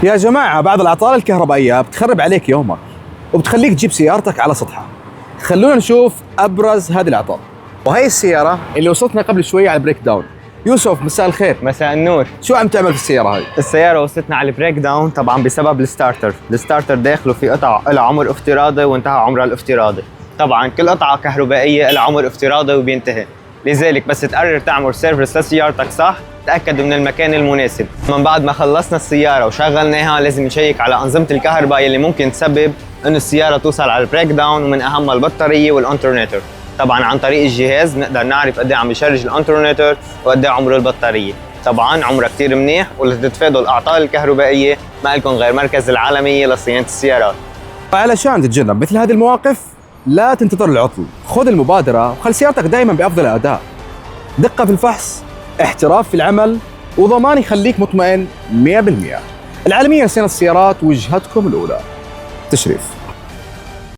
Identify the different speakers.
Speaker 1: يا جماعة بعض الأعطال الكهربائية بتخرب عليك يومك وبتخليك تجيب سيارتك على سطحها. خلونا نشوف أبرز هذه الأعطال. وهي السيارة اللي وصلتنا قبل شوية على البريك داون. يوسف مساء الخير.
Speaker 2: مساء النور.
Speaker 1: شو عم تعمل في السيارة هاي؟
Speaker 2: السيارة وصلتنا على البريك داون طبعا بسبب الستارتر داخله في قطع لها عمر افتراضي وانتهى عمرها الافتراضي. طبعا كل قطعة كهربائية لها عمر افتراضي وبينتهي، لذلك بس تقرر تعمل سيرفيس لسيارتك صح تأكد من المكان المناسب. من بعد ما خلصنا السيارة وشغلناها لازم نشيك على أنظمة الكهرباء اللي ممكن تسبب إنه السيارة توصل على البريك داون، ومن أهمها البطارية والأنترنيتور. طبعا عن طريق الجهاز بنقدر نعرف قد ايه عم يشرج الأنترنيتور وقد ايه عمره البطارية. طبعا عمرها كثير منيح، ولتتفادوا الأعطال الكهربائية ما لكم غير مركز العالمية لصيانة السيارات.
Speaker 1: علشان تتجنب مثل هذه المواقف لا تنتظر العطل، خذ المبادرة وخلي سيارتك دائما بأفضل أداء. دقة في الفحص، احتراف في العمل، وضمان يخليك مطمئن 100%. العالمية لصيانة السيارات وجهتكم الأولى. تشريف.